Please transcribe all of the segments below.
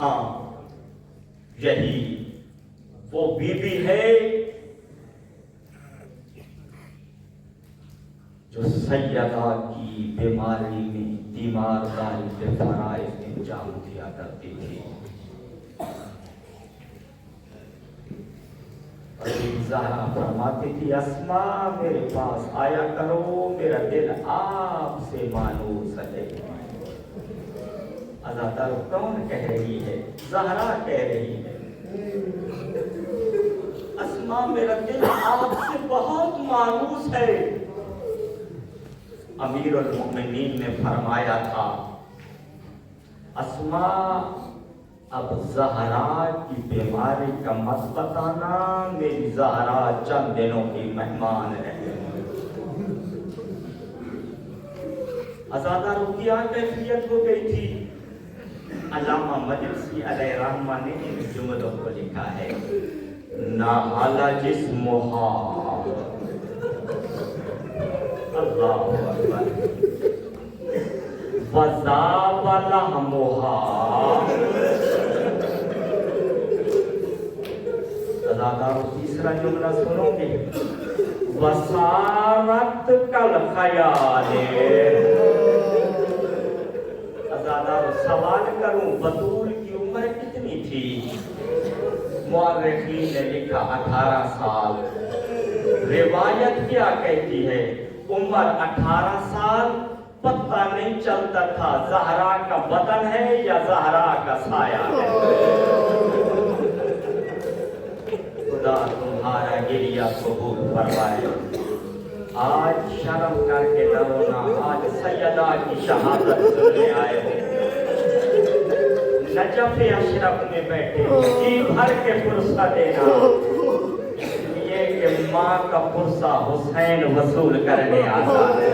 ہاں یہی وہ بیوی ہے جو سیدہ کی بیماری میں تیمارداری کے فرائض انجام دیا کرتی تھی. زہرا فرماتی تھی اسماء میرے پاس آیا کرو، میرا دل آپ سے مانوس ہے. ازادار کون کہہ رہی ہے؟ زہرا کہہ رہی ہے اسماء میرا دل آپ سے بہت مانوس ہے. امیر المؤمنین نے فرمایا تھا اسماء اب زہرا کی بیماری کا مت بتانا، میری زہرا چند دنوں کی مہمان رہے. ازادہ رکیہ کیفیت ہو گئی تھی. علامہ مجلسی علیہ رحمہ نے ان جملوں کو لکھا ہے ناحالہ جسمہا اللہ اکبر وذاب لحمہا. ازادارو تیسرا جملہ سنو گے وصارت کالخیال. ازادارو سوال کروں بطول کی عمر کتنی تھی؟ مورخین نے لکھا 18 سال. روایت کیا کہتی ہے؟ عمر 18 سال. پتہ نہیں چلتا تھا زہرا کا بدن ہے یا زہرا کا سایہ ہے. خدا تمہارا گریہ قبول فرمائے. آج شرم کر کے نہ رونا، آج سیدہ کی شہادت سننے آئے ہو. نجف اشرف میں بیٹھے جی بھر کے پرسہ دینا، یہ کہ ماں کا پرسہ حسین وصول کرنے آتا ہے.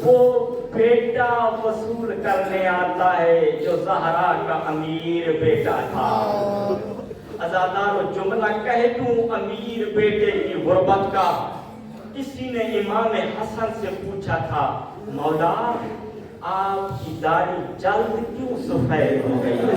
وہ بیٹا وصول کرنے آتا ہے جو زہرا کا امیر بیٹا تھا. ازادارو جملہ کہہ دوں امیر بیٹے کی غربت کا. کسی نے امام حسن سے پوچھا تھا مولا آپ کی داڑھی جلد کیوں سفید ہو گئی ہے؟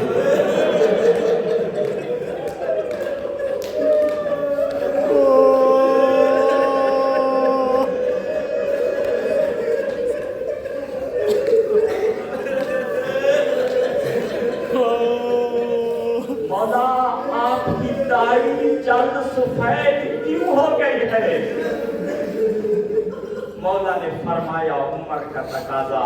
جلد سفید کیوں ہو گئی ہے؟ مولا نے فرمایا عمر کا تقاضا.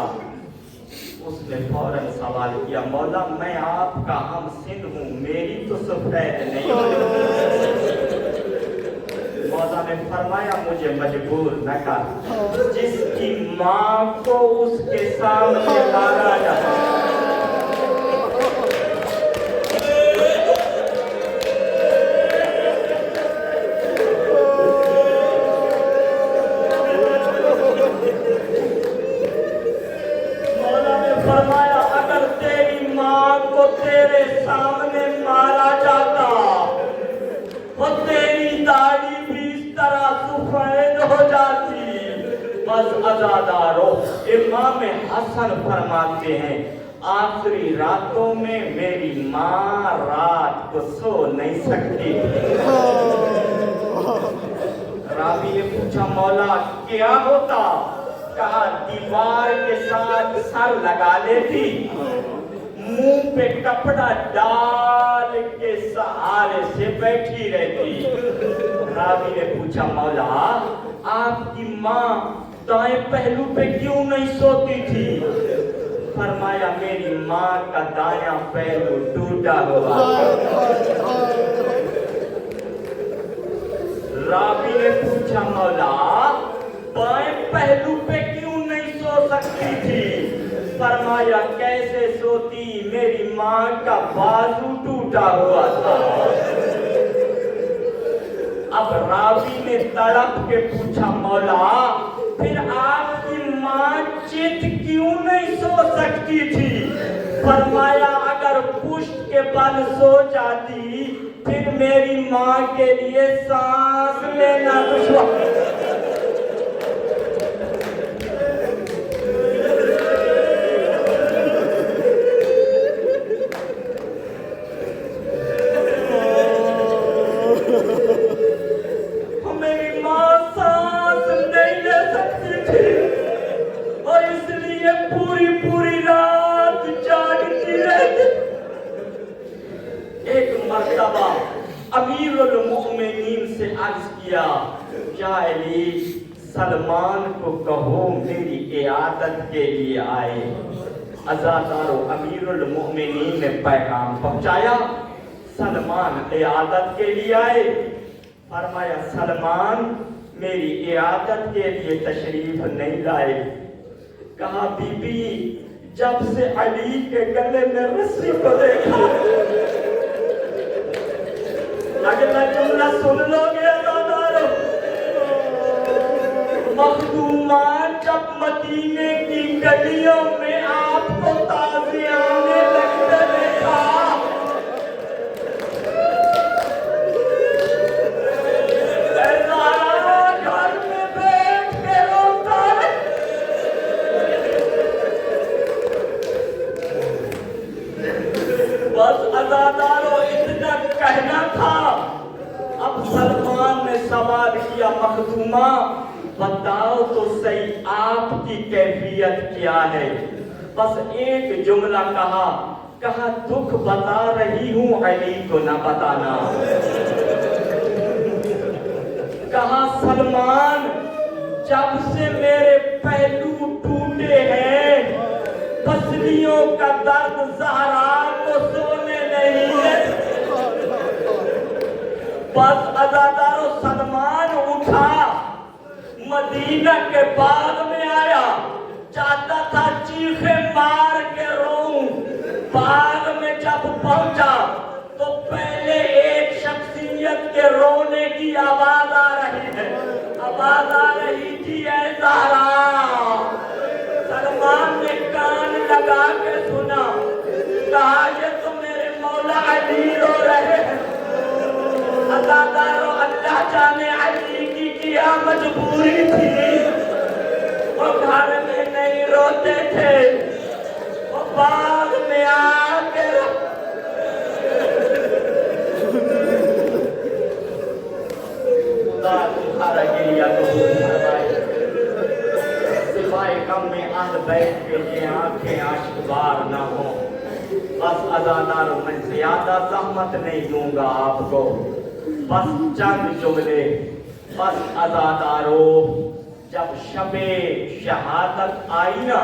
اس نے فوراً سوال کیا مولا میں آپ کا ہم سن ہوں، میری تو سفید نہیں ہوئی. مولا نے فرمایا مجھے مجبور نہ کر، جس کی ماں کو اس کے سامنے لایا جاتا ازادارو. امام حسن فرماتے ہیں آخری راتوں میں میری ماں رات کو سو نہیں سکتی. راوی نے پوچھا مولا کیا ہوتا؟ کہا دیوار کے ساتھ سر لگا لیتی، منہ پہ کپڑا ڈال کے سہارے سے بیٹھی رہتی. راوی نے پوچھا مولا آپ کی ماں دائیں پہلو پہ کیوں نہیں سوتی تھی؟ فرمایا میری ماں کا دایاں پہلو ٹوٹا ہوا. راوی نے پوچھا مولا بائیں پہلو پہ کیوں نہیں سو سکتی تھی؟ فرمایا کیسے سوتی، میری ماں کا بازو ٹوٹا ہوا تھا. اب راوی نے تڑپ کے پوچھا مولا پھر آپ کی ماں چت کیوں نہیں سو سکتی تھی؟ فرمایا اگر پشت کے بل سو جاتی پھر میری ماں کے لیے سانس لینا دشوار. عرض کیا کیا علی سلمان کو کہو میری عیادت کے لیے آئے. عزادارو امیر المؤمنین نے پیغام پہنچایا سلمان عیادت کے لیے آئے. فرمایا سلمان میری عیادت کے لیے تشریف نہیں لائے. کہا بی بی جب سے علی کے گلے میں رسی کو دیکھا. اگلا جملہ سن لو گے عزادارو. مخدومان جب مدینے کی گلیوں میں آپ کو تعزیانے لگتے دیکھا گھر میں بیٹھ کے روتا ہے. بس عزادارو اتنا کہنا تھا. اب سلمان نے سوال کیا مخدومہ بتاؤ تو صحیح آپ کی کیفیت کیا ہے. بس ایک جملہ کہا دکھ بتا رہی ہوں علی کو نہ بتانا. کہا سلمان جب سے میرے پہلو ٹوٹے ہیں پسلیوں کا درد زہرا کو سونے نہیں ہے. بس عزادارو سلمان اٹھا مدینہ کے باغ میں آیا. چاہتا تھا چیخیں مار کے روؤں. باغ میں جب پہنچا تو پہلے ایک شخصیت کے رونے کی آواز آ رہی ہے. آواز آ رہی تھی اے زہرا. سلمان نے کان لگا کے سنا. کہا یہ تو میرے مولا علی رو رہے ہیں. عزادارو اللہ جانے علی کی کیا مجبوری تھی. وہ گھر میں نہیں روتے تھے. وہ باغ میں آ کے خدا تمہارا گریہ قبول فرمائے. سوائے غم میں اہل بیت کے یہ آنکھیں اشکبار نہ ہوں. بس عزادارو میں زیادہ زحمت نہیں دوں گا آپ کو. بس چند جملے. بس عزادارو جب شب شہادت آئی نا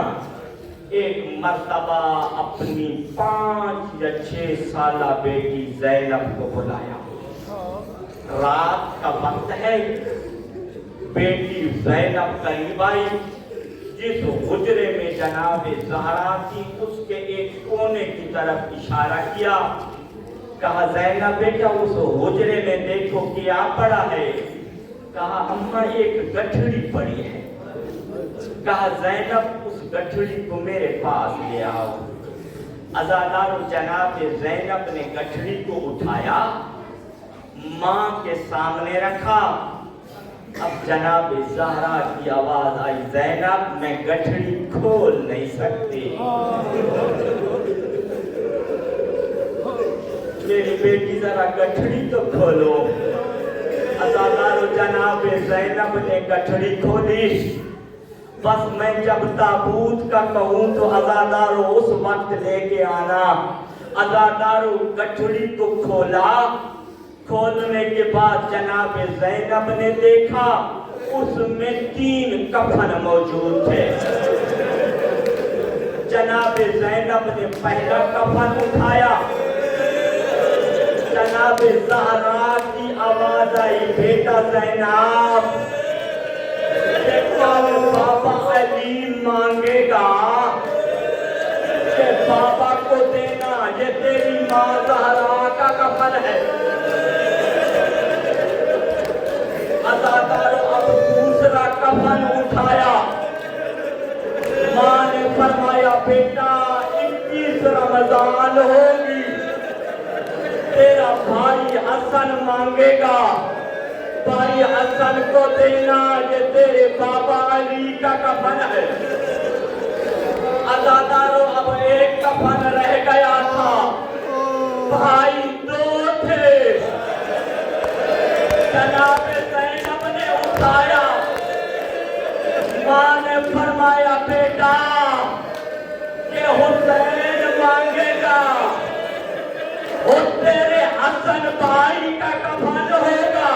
ایک مرتبہ اپنی 5 یا 6 سالہ بیٹی زینب کو بلایا. رات کا وقت ہے. بیٹی زینب قریب آئی. جس حجرے میں جناب زہرا تھی اس کے ایک کونے کی طرف اشارہ کیا. کہا زینب بیٹا اس حجرے میں دیکھو کیا پڑا ہے. کہا اماں ایک گٹھڑی پڑی ہے. کہا زینب اس گٹھڑی کو میرے پاس لے آؤ. عزادارو جناب زینب نے گٹھڑی کو اٹھایا ماں کے سامنے رکھا. اب جناب زہرا کی آواز آئی زینب میں گٹھڑی کھول نہیں سکتی. میری بیٹی ذرا گٹھڑی تو کھولو. عزادارو جناب زینب نے گٹھڑی کھولی. بس میں جب تابوت کا کہوں تو عزادارو اس وقت لے کے آنا. عزادارو گٹھڑی کو کھولا. کھولنے کے بعد جناب زینب نے دیکھا اس میں 3 کفن موجود تھے. جناب زینب نے پہلا کفن اٹھایا. جناب زہرا کی آواز آئی بیٹا زینب بابا علی مانگے گا کہ بابا کو دینا. یہ تیری ماں زہرا کا کفن ہے. عزادارو اب دوسرا کفن اٹھایا. ماں نے فرمایا بیٹا 21 رمضان ہوگی تیرا بھائی حسن مانگے گا. بھائی حسن کو دینا. یہ تیرے بابا علی کا کفن ہے. عزادارو اب ایک کفن رہ گیا تھا. بھائی 2 تھے. جناب زینب نے اٹھایا. ماں نے فرمایا بیٹا کہ حسین مانگے گا. وہ تیرے حسن بھائی کا کفن ہوگا.